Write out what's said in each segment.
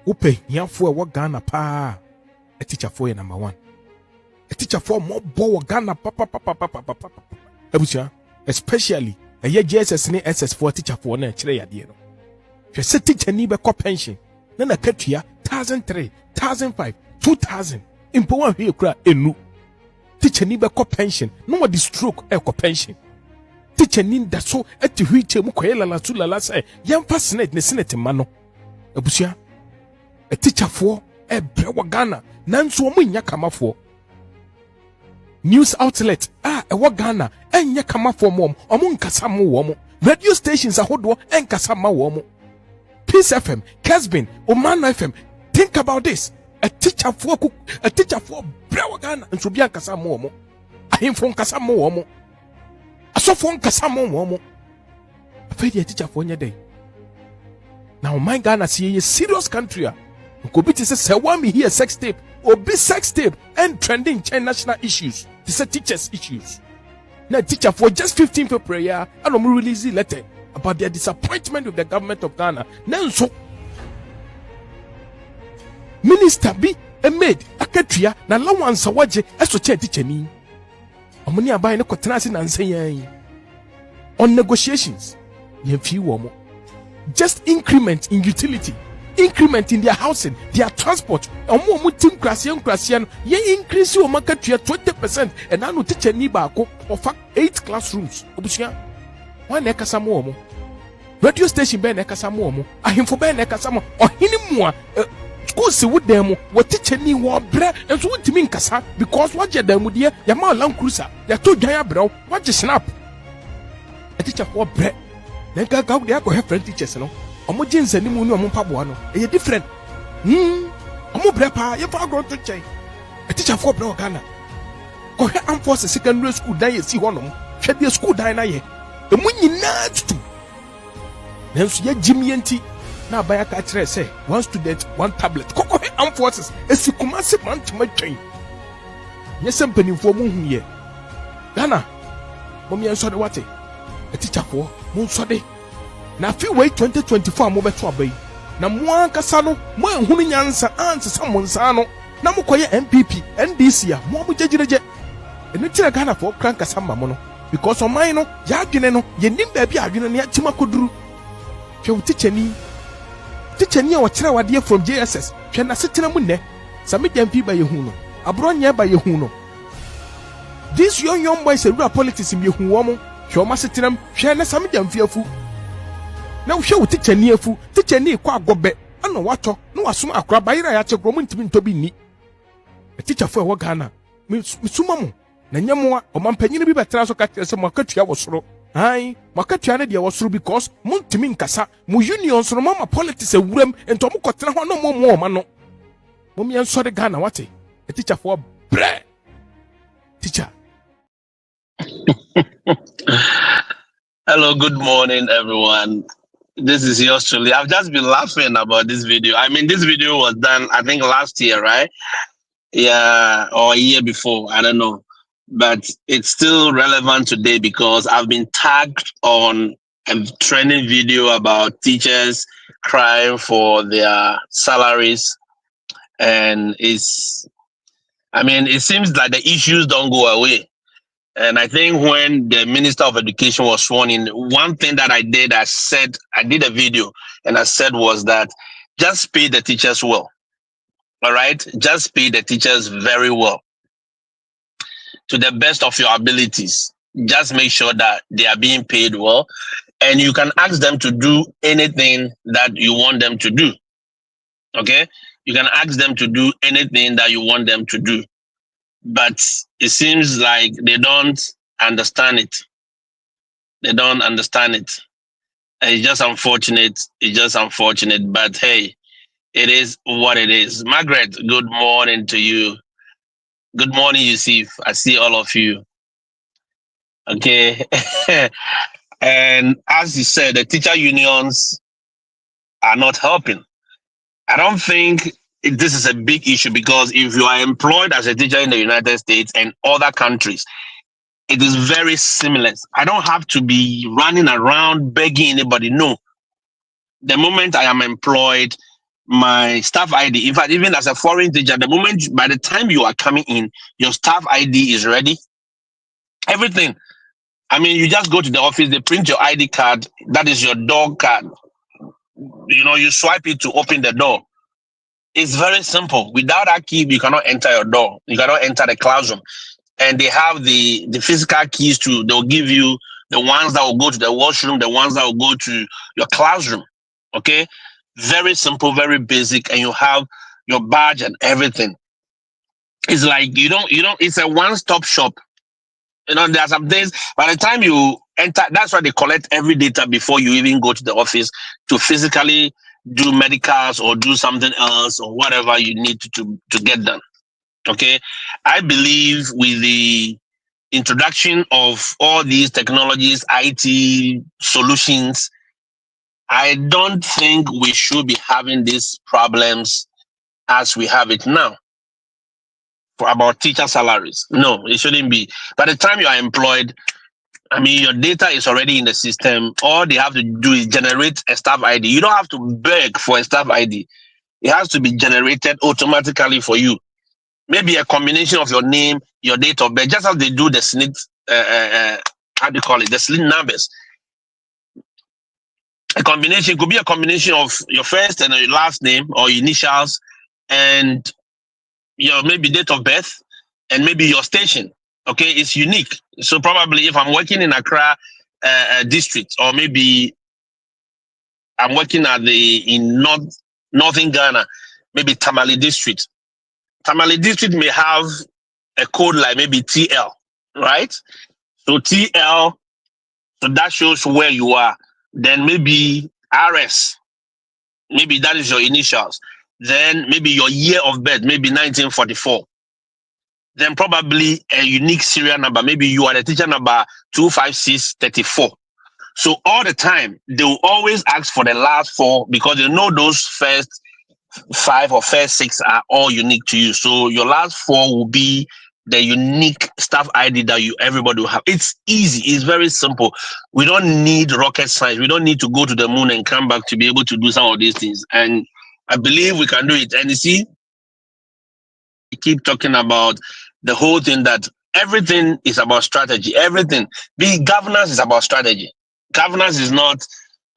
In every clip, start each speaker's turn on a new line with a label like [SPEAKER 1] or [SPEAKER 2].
[SPEAKER 1] Upe hiafo e Ghana pa. A teacher for number one. A teacher for more bo Ghana papa. Ebusia, especially a year JSS ne SS4 teacher for na chire yade no. Hwe se teacher ni be pension. Na na katua 1003, 1005, 2000. Impo wan hwe kura enu. Teacher ni be pension. No what the stroke e pension. Teacher ni da so ati hwiche mu koyela la su la say yamfa senate ne senate ma no. Ebusia, a teacher for e brewa Ghana nanso omo nya kamafo. News outlet ewa Ghana enya kamafo mom omo nkasa mo wo mo. Radio stations ahodo enkasa ma wo mo. Peace FM, Kesbin, Oman FM. Think about this. A teacher for brewa Ghana nso bia nkasa mo wo mo. Ahemfo nkasa mo wo mo. Asofo nkasa mo wo mo. Afedi a teacher for nya day. Now my Ghana see a serious country. Nkobiti say me here sex tape or be sex tape and trending national issues. This are teachers issues. Now teacher for just 15 for prayer and I'm release letter about their disappointment with the government of Ghana. Now so minister be a maid akatria na lawansa waje eso che teacher ni. Omuni abai ne kwetena na nsan on negotiations. Yemfi wo mo. Just increment in utility, increment in their housing, their transport. Omo tim krasian ye increase your market to 20%, and now teacher ni baako of 8 classrooms. Obusia one ekasa mo omo. Radio station be na ekasa mo omo. Ahemfo be na ekasa mo. Ohini mu a school si wo dem mo. What teacher ni wo bre enso wotimi nkasa because what je dem mu de ya ma Land Cruiser ya to dwan abrɛw what je snap. A teacher for bre then go there go have friend teachers no. Omo jinsa ni mu ni omo mpaboa no. E different. Omo brepa ye for grow to chai. A teacher for bro Ghana. Go here Armed Forces secondary school dan ye si honom. Hwe de school dan na ye. E mu nyina tutu. Nanso ye jimienti na abaya ka kire say one student one tablet. Koko here Armed Forces esikuma se man tuma twen. Ye sempanimfo mu hu ye. Ghana. Mom ye nso de wate. A teacher for mun so de na fi wait 2024 mo beto abai na mo ankasa no mo ehunu nyansa ansesa mo nsa no na mo koye MPP NDC a mo jejireje enu tire Ghana for kranka samba mo no because o man no ya adwene no ye nim ba bi adwene no ya chima koduru hwe teacher ni a wo kire wade from JSS hwe na setena mu ne same MP ba ye hu no abronya ba ye hu no this young boys rule politics im ye hu wo mo hwe o ma setenam hwe na same jamfiafu na hwe wo teacher ni afu teacher ni kwa agobe ana wato na wasom akra bayira ya che gromu ntimi ntobi ni teacher fo e wo Ghana misuma mo na nyamo o mampanyine bi betra so ka kire se mo akatua wo soro ai mo akatua ne de wo soro because mo ntimi nkasa mo unions no mama politics awuram ento mo kotena ho no mo ma no mo mi enso de Ghana wate teacher fo bre teacher.
[SPEAKER 2] Hello, good morning, everyone. This is yours truly. I've just been laughing about this video. I mean, this video was done, I think, last year, right? Yeah, or a year before. I don't know. But it's still relevant today because I've been tagged on a trending video about teachers crying for their salaries. And it seems like the issues don't go away. And I think when the Minister of Education was sworn in, one thing that I did a video and I said was that just pay the teachers well. All right? Just pay the teachers very well. To the best of your abilities. Just make sure that they are being paid well. And you can ask them to do anything that you want them to do. Okay? You can ask them to do anything that you want them to do. But it seems like they don't understand it. They don't understand it. It's just unfortunate. But hey, it is what it is. Margaret, good morning to you. Good morning, Yusuf. I see all of you. Okay. And as you said, the teacher unions are not helping. I don't think this is a big issue because if you are employed as a teacher in the United States and other countries, it is very similar. I don't have to be running around begging anybody. No. The moment I am employed, my staff ID. In fact, even as a foreign teacher, the moment by the time you are coming in, your staff ID is ready. Everything. I mean, you just go to the office, they print your ID card. That is your door card. You swipe it to open the door. It's very simple. Without that key, you cannot enter your door. You cannot enter the classroom. And they have the physical keys too. They'll give you the ones that will go to the washroom, the ones that will go to your classroom. Okay, very simple, very basic, and you have your badge and everything. It's like you don't. It's a one-stop shop. There are some things. By the time you enter, that's why they collect every data before you even go to the office to physically do medicals or do something else or whatever you need to get done. Okay, I believe with the introduction of all these technologies, IT solutions, I don't think we should be having these problems as we have it now for about teacher salaries. No, it shouldn't be. By the time you are employed, I mean, your data is already in the system. All they have to do is generate a staff ID. You don't have to beg for a staff ID. It has to be generated automatically for you. Maybe a combination of your name, your date of birth, just as they do the SNIT, how do you call it, the SNIT numbers. A combination could be a combination of your first and your last name or initials and your maybe date of birth and maybe your station. Okay, it's unique. So probably if I'm working in Accra district, or maybe I'm working in northern Ghana, maybe Tamale district. Tamale district may have a code like maybe TL, right? So TL, so that shows where you are. Then maybe RS, maybe that is your initials. Then maybe your year of birth, maybe 1944. Then probably a unique serial number. Maybe you are the teacher number 25634. So all the time, they will always ask for the last four because they know those first five or first six are all unique to you. So your last four will be the unique staff ID that everybody will have. It's easy. It's very simple. We don't need rocket science. We don't need to go to the moon and come back to be able to do some of these things. And I believe we can do it. And you see, we keep talking about the whole thing that everything is about strategy. Everything. Governance is about strategy. Governance is not,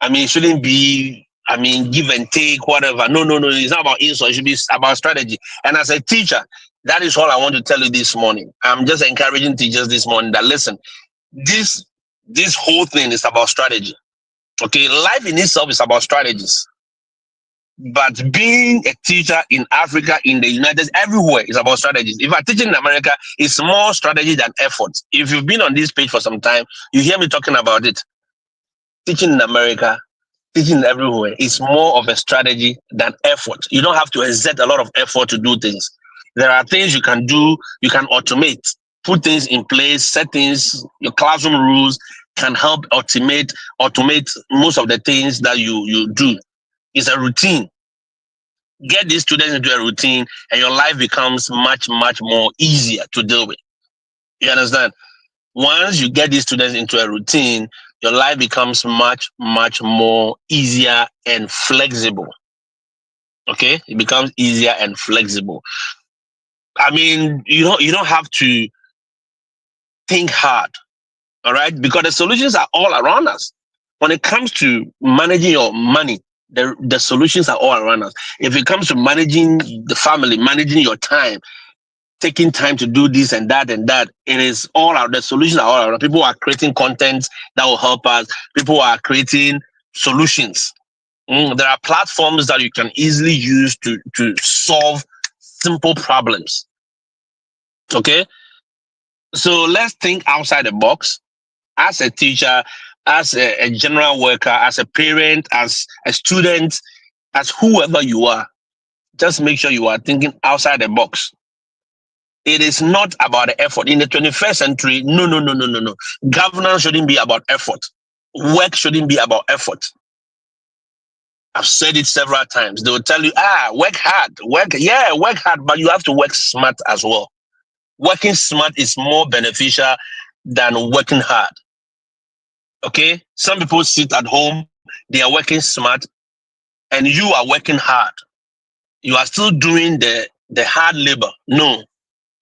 [SPEAKER 2] it shouldn't be, give and take, whatever. No. It's not about insult. It should be about strategy. And as a teacher, that is all I want to tell you this morning. I'm just encouraging teachers this morning that listen, this whole thing is about strategy. Okay, life in itself is about strategies. But being a teacher in Africa, in the United States, everywhere is about strategies. If I'm teaching in America, it's more strategy than effort. If you've been on this page for some time, you hear me talking about it. Teaching in America, teaching everywhere is more of a strategy than effort. You don't have to exert a lot of effort to do things. There are things you can do, you can automate, put things in place, settings, your classroom rules can help automate most of the things that you do. It's a routine. Get these students into a routine and your life becomes much, much more easier to deal with. You understand? Once you get these students into a routine, your life becomes much, much more easier and flexible. Okay? It becomes easier and flexible. You don't have to think hard. All right? Because the solutions are all around us. When it comes to managing your money, the solutions are all around us. If it comes to managing the family, managing your time, taking time to do this and that, it is all out. The solutions are all around. People are creating content that will help us. People are creating solutions. There are platforms that you can easily use to solve simple problems. Okay? So let's think outside the box. As a teacher, as a general worker, as a parent, as a student, as whoever you are, just make sure you are thinking outside the box. It is not about the effort. In the 21st century, no. Governance shouldn't be about effort. Work shouldn't be about effort. I've said it several times. They will tell you, work hard. Work hard, but you have to work smart as well. Working smart is more beneficial than working hard. Okay? Some people sit at home, they are working smart, and you are working hard. You are still doing the hard labor. No,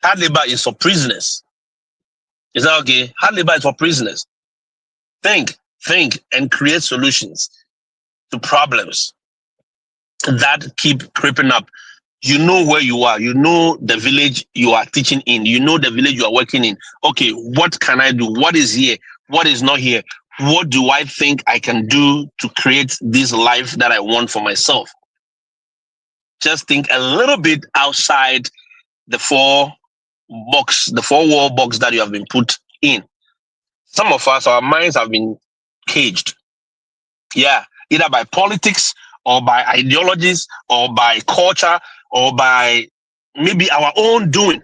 [SPEAKER 2] hard labor is for prisoners. Is that okay? Hard labor is for prisoners. Think, and create solutions to problems that keep creeping up. You know where you are. You know the village you are teaching in. You know the village you are working in. Okay, what can I do? What is here? What is not here? What do I think I can do to create this life that I want for myself? Just think a little bit outside the four wall box that you have been put in. Some of us, our minds have been caged. Yeah, either by politics or by ideologies or by culture or by maybe our own doing.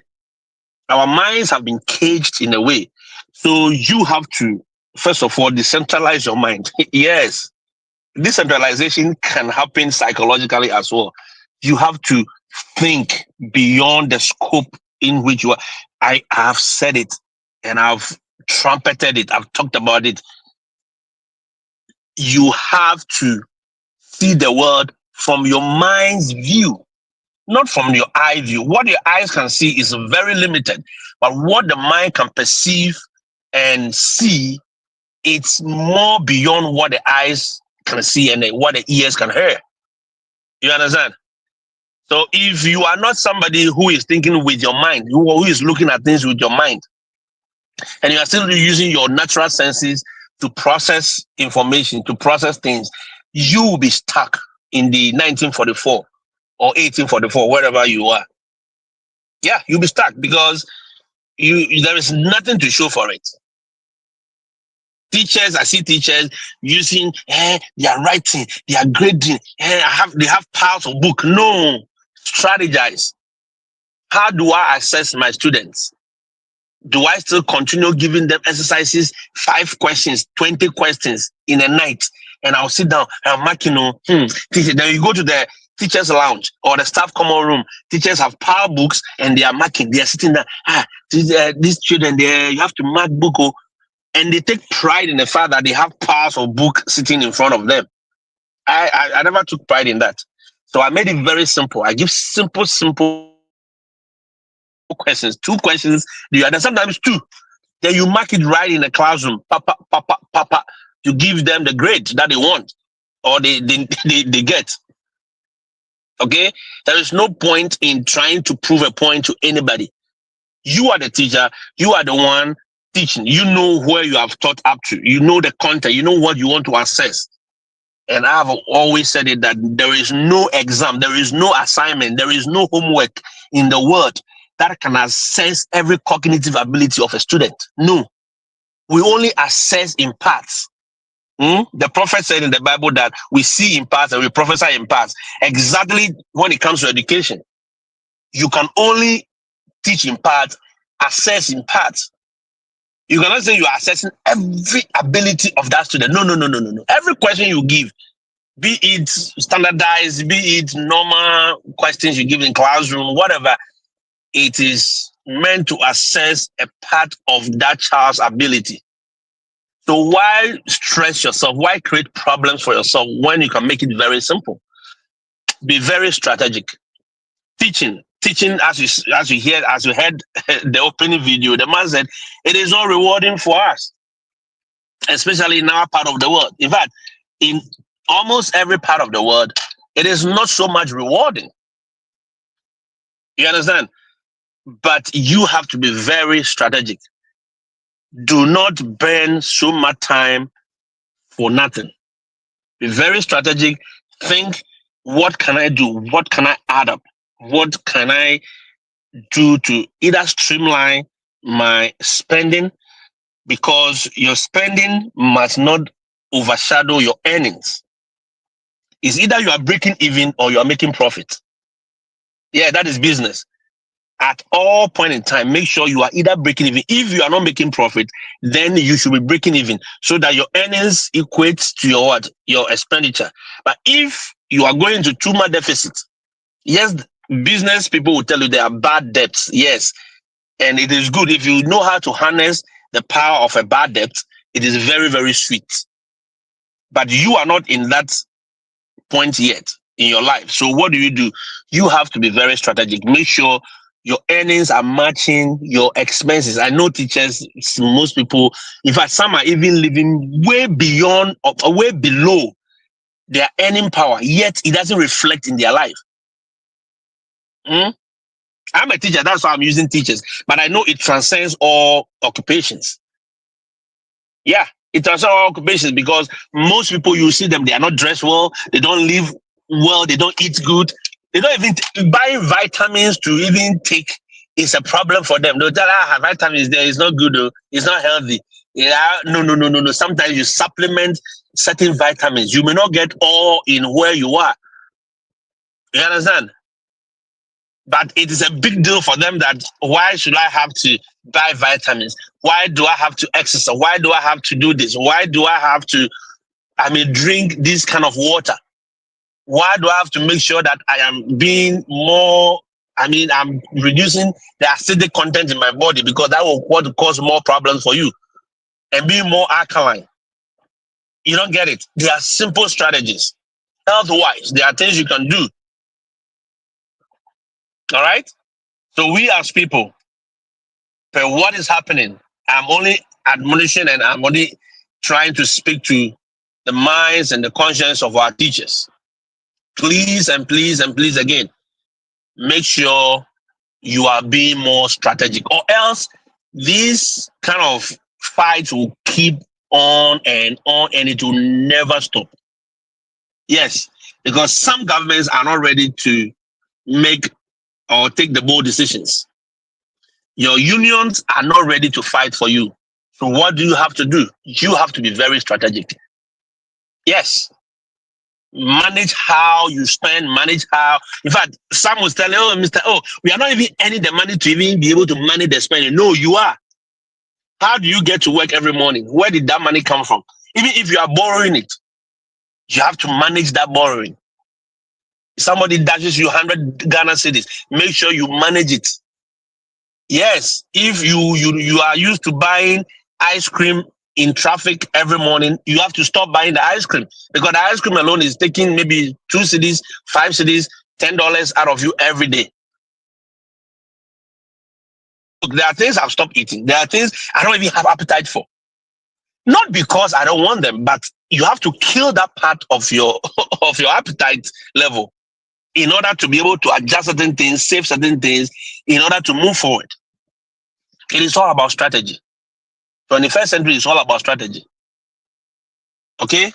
[SPEAKER 2] Our minds have been caged in a way. So you have to, first of all, decentralize your mind. Yes, decentralization can happen psychologically as well. You have to think beyond the scope in which you are. I have said it and I've trumpeted it. I've talked about it. You have to see the world from your mind's view, not from your eye view. What your eyes can see is very limited, but what the mind can perceive and see, it's more beyond what the eyes can see and what the ears can hear. You understand? So if you are not somebody who is thinking with your mind, who is looking at things with your mind, and you are still using your natural senses to process information, to process things, you will be stuck in the 1944 or 1844, wherever you are. Yeah, you'll be stuck because there is nothing to show for it. Teachers, I see teachers using, they are writing, they are grading, they have piles of book. No, strategize. How do I assess my students? Do I still continue giving them exercises, 5 questions, 20 questions in a night? And I'll sit down and mark, teacher. Then you go to the teacher's lounge or the staff common room. Teachers have power books and they are marking. They are sitting there. These children, you have to mark book. And they take pride in the fact that they have piles of book sitting in front of them. I never took pride in that. So I made it very simple. I give simple questions. 2 questions. You understand? Sometimes 2. Then you mark it right in the classroom. Papa. You give them the grade that they want or they get. Okay? There is no point in trying to prove a point to anybody. You are the teacher. You are the one teaching. You know where you have taught up to. You know the content. You know what you want to assess. And I've always said it that there is no exam, there is no assignment, there is no homework in the world that can assess every cognitive ability of a student. No. We only assess in parts. The prophet said in the Bible that we see in parts and we prophesy in parts. Exactly when it comes to education. You can only teach in parts, assess in parts. You cannot say you are assessing every ability of that student. No. Every question you give, be it standardized, be it normal questions you give in classroom, whatever, it is meant to assess a part of that child's ability. So why stress yourself? Why create problems for yourself when you can make it very simple? Be very strategic. Teaching, as you heard the opening video, the man said it is not rewarding for us, especially in our part of the world. In fact, in almost every part of the world, it is not so much rewarding. You understand? But you have to be very strategic. Do not burn so much time for nothing. Be very strategic. Think, what can I do? What can I add up? What can I do to either streamline my spending? Because your spending must not overshadow your earnings. It's either you are breaking even or you are making profit. Yeah, that is business. At all point in time, make sure you are either breaking even. If you are not making profit, then you should be breaking even so that your earnings equates to your what? Your expenditure. But if you are going to too much deficit, yes, business people will tell you there are bad debts. Yes. And it is good if you know how to harness the power of a bad debt. It is very, very sweet. But you are not in that point yet. in your life. So what do? You have to be very strategic. Make sure your earnings are matching your expenses. I know teachers, most people, in fact, some are even living way beyond or way below their earning power, yet it doesn't reflect in their life. I'm a teacher, that's why I'm using teachers, but I know it transcends all occupations. Yeah, it transcends all occupations because most people, you see them, they are not dressed well, they don't live well, they don't eat good, they don't even buy vitamins to even take. It's a problem for them. They'll tell vitamins there, it's not good, though. It's not healthy. Yeah, no. Sometimes you supplement certain vitamins. You may not get all in where you are. You understand? But it is a big deal for them that why should I have to buy vitamins? Why do I have to exercise? Why do I have to do this? Why do I have to, drink this kind of water? Why do I have to make sure that I am being more, I'm reducing the acidic content in my body because that will cause more problems for you and being more alkaline. You don't get it. There are simple strategies. Health-wise, there are things you can do. All right? So we as people, but what is happening? I'm only admonishing and I'm only trying to speak to the minds and the conscience of our teachers. Please and please and please again, make sure you are being more strategic, or else these kind of fights will keep on and it will never stop. Yes, because some governments are not ready to make or take the bold decisions. Your unions are not ready to fight for you. So what do you have to do? You have to be very strategic. Yes. Manage how you spend, manage how. In fact, some was telling, we are not even earning the money to even be able to manage the spending. No, you are. How do you get to work every morning? Where did that money come from? Even if you are borrowing it, you have to manage that borrowing. Somebody dashes you 100 Ghana cedis, make sure you manage it. Yes, if you are used to buying ice cream in traffic every morning, you have to stop buying the ice cream because the ice cream alone is taking maybe 2 cedis, 5 cedis, $10 out of you every day. Look, there are things I've stopped eating. There are things I don't even have appetite for. Not because I don't want them, but you have to kill that part of your of your appetite level in order to be able to adjust certain things, save certain things, in order to move forward. It is all about strategy. 21st century is all about strategy. Okay?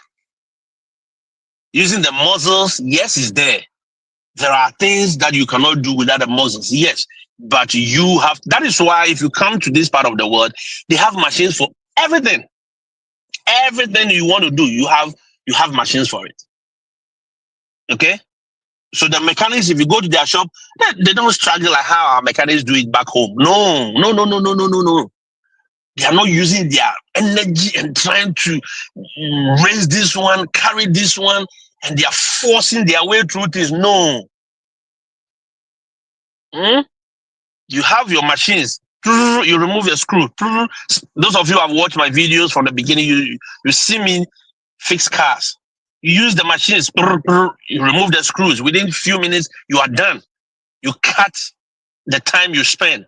[SPEAKER 2] Using the muscles, yes, is there. There are things that you cannot do without the muscles, yes. But you have, that is why if you come to this part of the world, they have machines for everything. Everything you want to do, you have machines for it. Okay? So the mechanics, if you go to their shop, they don't struggle like how our mechanics do it back home. No. They are not using their energy and trying to raise this one, carry this one, and they are forcing their way through this. No. You have your machines. You remove a screw. Those of you who have watched my videos from the beginning, you see me fix cars. You use the machines. You remove the screws. Within a few minutes, you are done. You cut the time you spend.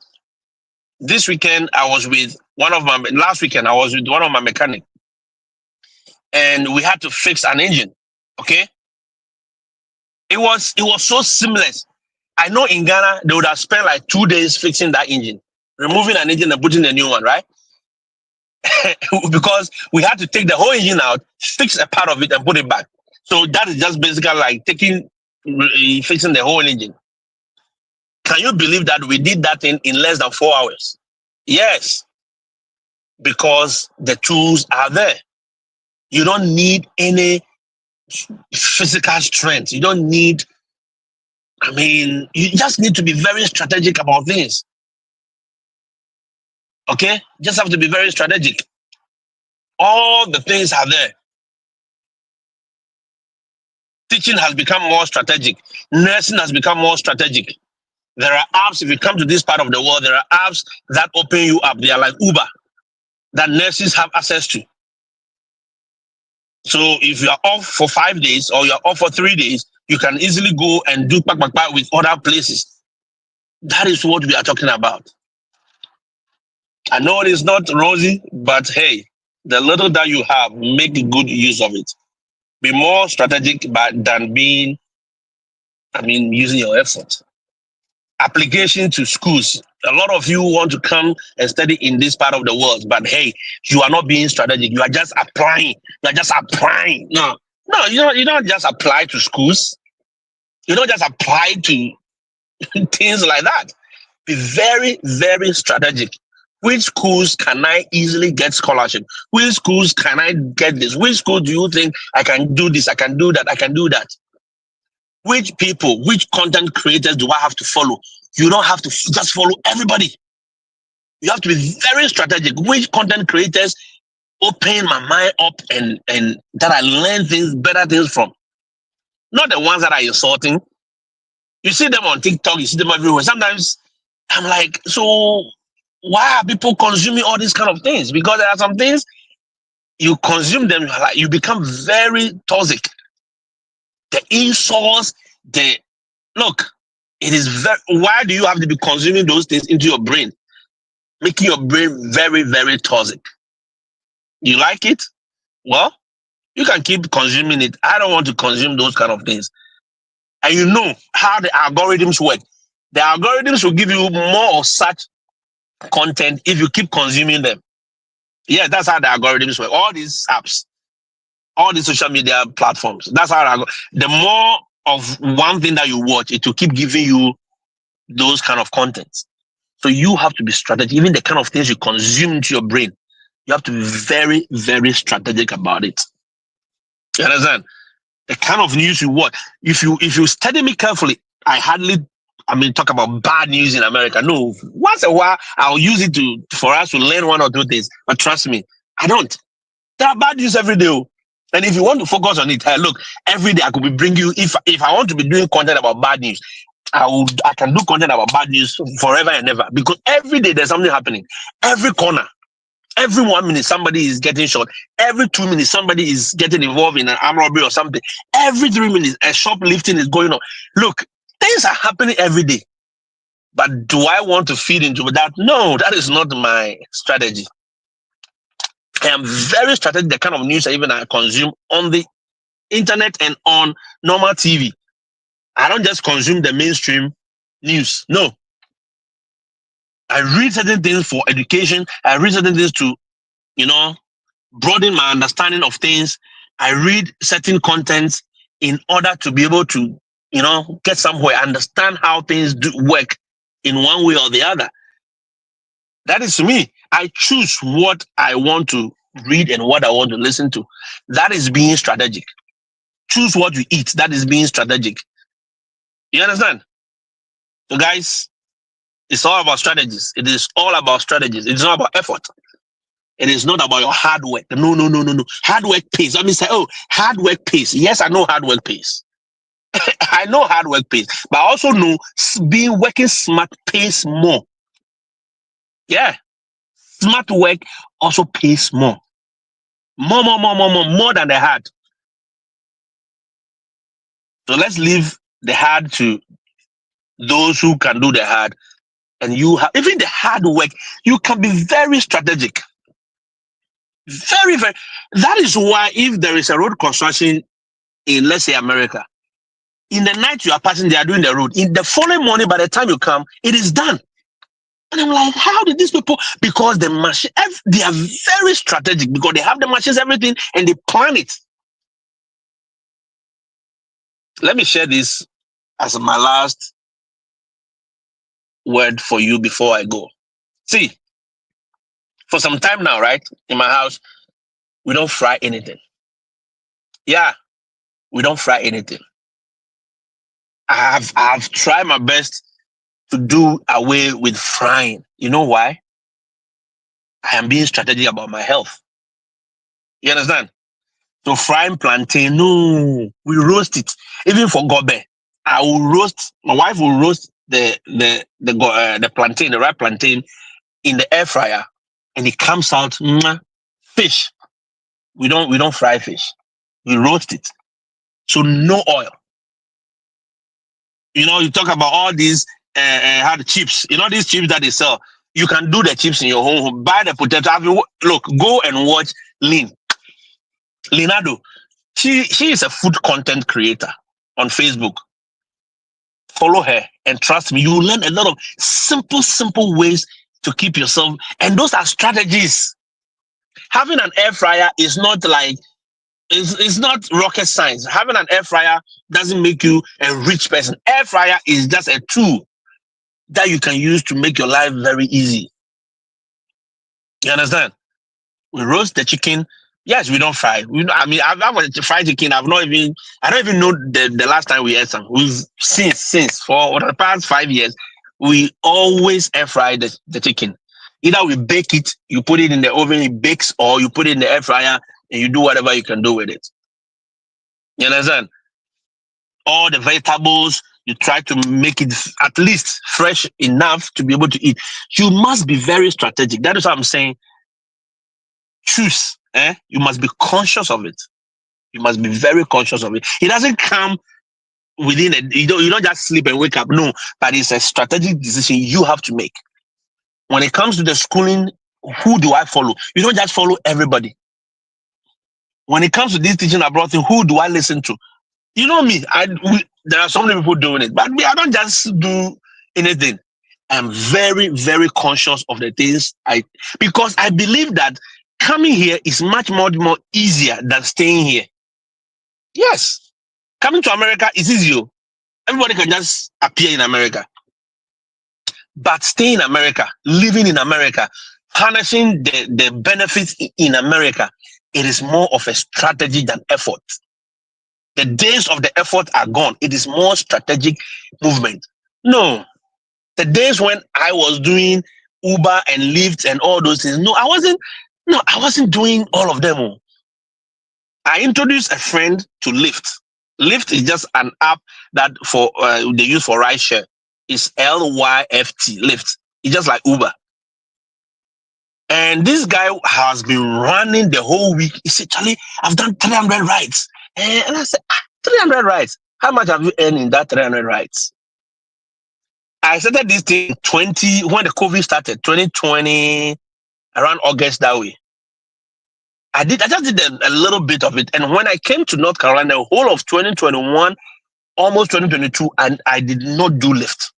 [SPEAKER 2] Last weekend, I was with one of my mechanics, and we had to fix an engine. Okay, it was so seamless. I know in Ghana they would have spent like 2 days fixing that engine, removing an engine and putting a new one, right? Because we had to take the whole engine out, fix a part of it, and put it back. So that is just basically like fixing the whole engine. Can you believe that we did that in less than 4 hours? Yes, because the tools are there. You don't need any physical strength. You don't need, you just need to be very strategic about things. Okay? Just have to be very strategic. All the things are there. Teaching has become more strategic. Nursing has become more strategic. There are apps, if you come to this part of the world, there are apps that open you up. They are like Uber, that nurses have access to. So if you are off for 5 days or you're off for 3 days, You can easily go and do back with other places. That is what we are talking about. I know it is not rosy, but hey, the little that you have, make good use of it. Be more strategic than being, using your effort. Application to schools. A lot of you want to come and study in this part of the world, but hey, you are not being strategic. You are just applying. You are just applying. No, you don't just apply to schools. You don't just apply to things like that. Be very, very strategic. Which schools can I easily get scholarship? Which schools can I get this? Which school do you think I can do this? I can do that. I can do that. Which people, which content creators do I have to follow? You don't have to just follow everybody. You have to be very strategic. Which content creators open my mind up and that I learn things, better things from? Not the ones that are insulting. You see them on TikTok, you see them everywhere. Sometimes I'm like, so why are people consuming all these kind of things? Because there are some things you consume them, you become very toxic. The insults, look, it is very. Why do you have to be consuming those things into your brain, making your brain very, very toxic? You like it? Well, you can keep consuming it. I don't want to consume those kind of things. And you know how the algorithms work. The algorithms will give you more of such content if you keep consuming them. Yeah, that's how the algorithms work. All these apps, all these social media platforms, that's how the more of one thing that you watch, it will keep giving you those kind of contents. So you have to be strategic. Even the kind of things you consume into your brain, you have to be very, very strategic about it. You understand? The kind of news you watch. If you study me carefully, I hardly talk about bad news in America. No, once a while I'll use it for us to learn one or two things. But trust me, I don't. There are bad news every day. And if you want to focus on it, look, every day I could be bringing you. If I want to be doing content about bad news, I can do content about bad news forever and ever, because every day there's something happening. Every corner, every 1 minute somebody is getting shot. Every 2 minutes somebody is getting involved in an armed robbery or something. Every 3 minutes a shoplifting is going on. Look, things are happening every day. But do I want to feed into that? No, that is not my strategy. I am very strategic. The kind of news I consume on the internet and on normal TV. I don't just consume the mainstream news. No. I read certain things for education. I read certain things to, broaden my understanding of things. I read certain contents in order to be able to, get somewhere, understand how things do work in one way or the other. That is me. I choose what I want to read and what I want to listen to. That is being strategic. Choose what you eat. That is being strategic. You understand? So guys, it's all about strategies. It is all about strategies. It's not about effort. It is not about your hard work. No. Hard work pays. Let me say, hard work pays. Yes, I know hard work pays. I know hard work pays. But I also know working smart pays more. Yeah. Smart work also pays more. More than the hard. So let's leave the hard to those who can do the hard. And even the hard work, you can be very strategic. Very, very. That is why if there is a road construction in, let's say, America, in the night you are passing, they are doing the road. In the following morning, by the time you come, it is done. And I'm like, how did these people? Because the machine, they are very strategic, because they have the machines, everything, and they plan it. Let me share this as my last word for you before I go. See, for some time now, right, in my house, we don't fry anything. Yeah, we don't fry anything. I've tried my best to do away with frying. You know why? I am being strategic about my health. You understand? So frying plantain, no, we roast it. Even for gobe, I will roast. My wife will roast the plantain, the ripe plantain, in the air fryer, and it comes out fish. We don't fry fish. We roast it. So no oil. You talk about all these hard chips. These chips that they sell. You can do the chips in your home. Buy the potato. Look, go and watch Linado. She is a food content creator on Facebook. Follow her and trust me, you will learn a lot of simple ways to keep yourself. And those are strategies. Having an air fryer is not like it's not rocket science. Having an air fryer doesn't make you a rich person. Air fryer is just a tool that you can use to make your life very easy. You understand? We roast the chicken. Yes, we don't fry. I've a fried chicken. I don't even know the last time we ate some. We've since for the past 5 years, we always air fry the chicken. Either we bake it, you put it in the oven, it bakes, or you put it in the air fryer and you do whatever you can do with it. You understand? All the vegetables, you try to make it at least fresh enough to be able to eat. You must be very strategic. That is what I'm saying. Choose. You must be conscious of it. You must be very conscious of it. It doesn't come within it. You don't just sleep and wake up. No, but it's a strategic decision you have to make. When it comes to the schooling, who do I follow? You don't just follow everybody. When it comes to this teaching abroad thing, who do I listen to? You know me. There are so many people doing it, but I don't just do anything. I'm very, very conscious of the things because I believe that coming here is much more easier than staying here. Yes. Coming to America is easier. Everybody can just appear in America. But staying in America, living in America, harnessing the benefits in America, it is more of a strategy than effort. The days of the effort are gone. It is more strategic movement. No. The days when I was doing Uber and Lyft and all those things, I wasn't doing all of them. I introduced a friend to Lyft. Lyft is just an app that they use for rideshare. It's Lyft, Lyft. It's just like Uber. And this guy has been running the whole week. He said, Charlie, I've done 300 rides. And I said, 300 rides? How much have you earned in that 300 rides? I started this thing when the COVID started, 2020, around August that way. I just did a little bit of it. And when I came to North Carolina, the whole of 2021, almost 2022, and I did not do Lyft.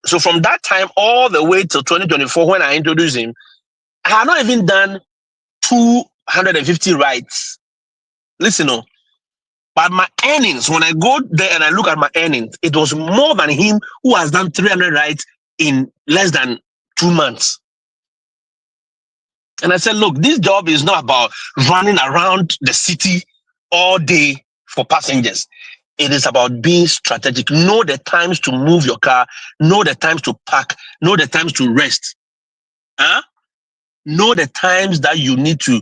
[SPEAKER 2] So from that time all the way till 2024, when I introduced him, I had not even done 250 rides. Listen, but my earnings, when I go there and I look at my earnings, it was more than him who has done 300 rides in less than 2 months. And I said, look, this job is not about running around the city all day for passengers. It is about being strategic. Know the times to move your car. Know the times to park. Know the times to rest. Know the times that you need to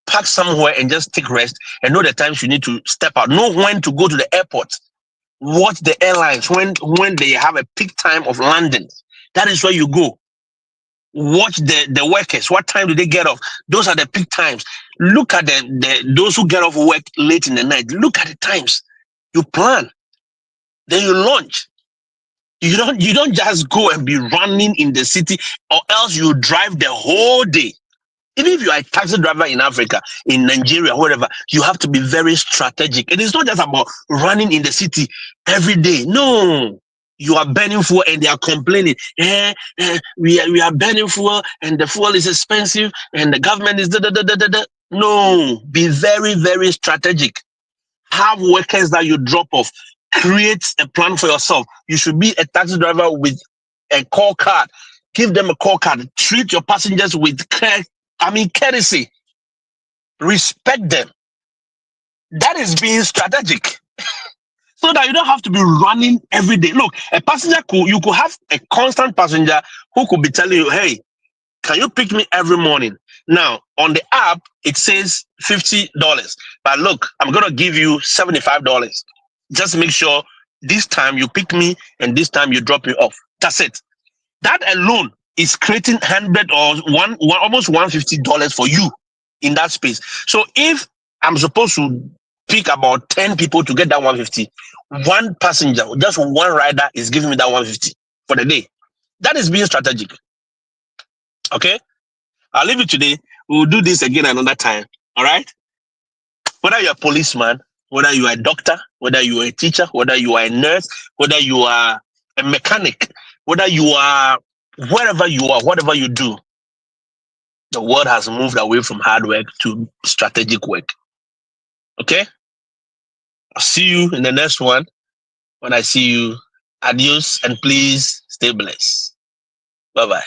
[SPEAKER 2] park somewhere and just take rest. And know the times you need to step out. Know when to go to the airport. Watch the airlines when they have a peak time of landing. That is where you go. Watch the workers. What time do they get off? Those are the peak times. Look at those who get off work late in the night. Look at the times. You plan, then you launch. You don't just go and be running in the city, or else you drive the whole day. Even if you are a taxi driver in Africa, in Nigeria, wherever, you have to be very strategic. It is not just about running in the city every day. No, you are burning fuel and they are complaining. We are burning fuel and the fuel is expensive and the government is da. No, be very, very strategic. Have workers that you drop off. Create a plan for yourself. You should be a taxi driver with a call card. Give them a call card. Treat your passengers with courtesy. Respect them. That is being strategic. So that you don't have to be running every day. Look, you could have a constant passenger who could be telling you, hey, can you pick me every morning? Now, on the app, it says $50. But look, I'm going to give you $75. Just make sure this time you pick me and this time you drop me off. That's it. That alone is creating $100 or almost $150 for you in that space. So if I'm supposed to pick about 10 people to get that 150. One passenger, just one rider is giving me that 150 for the day. That is being strategic. Okay? I'll leave it today. We'll do this again another time. All right? Whether you're a policeman, whether you are a doctor, whether you are a teacher, whether you are a nurse, whether you are a mechanic, whether you are wherever you are, whatever you do, the world has moved away from hard work to strategic work. Okay? I'll see you in the next one. When I see you, adios, and please stay blessed. Bye-bye.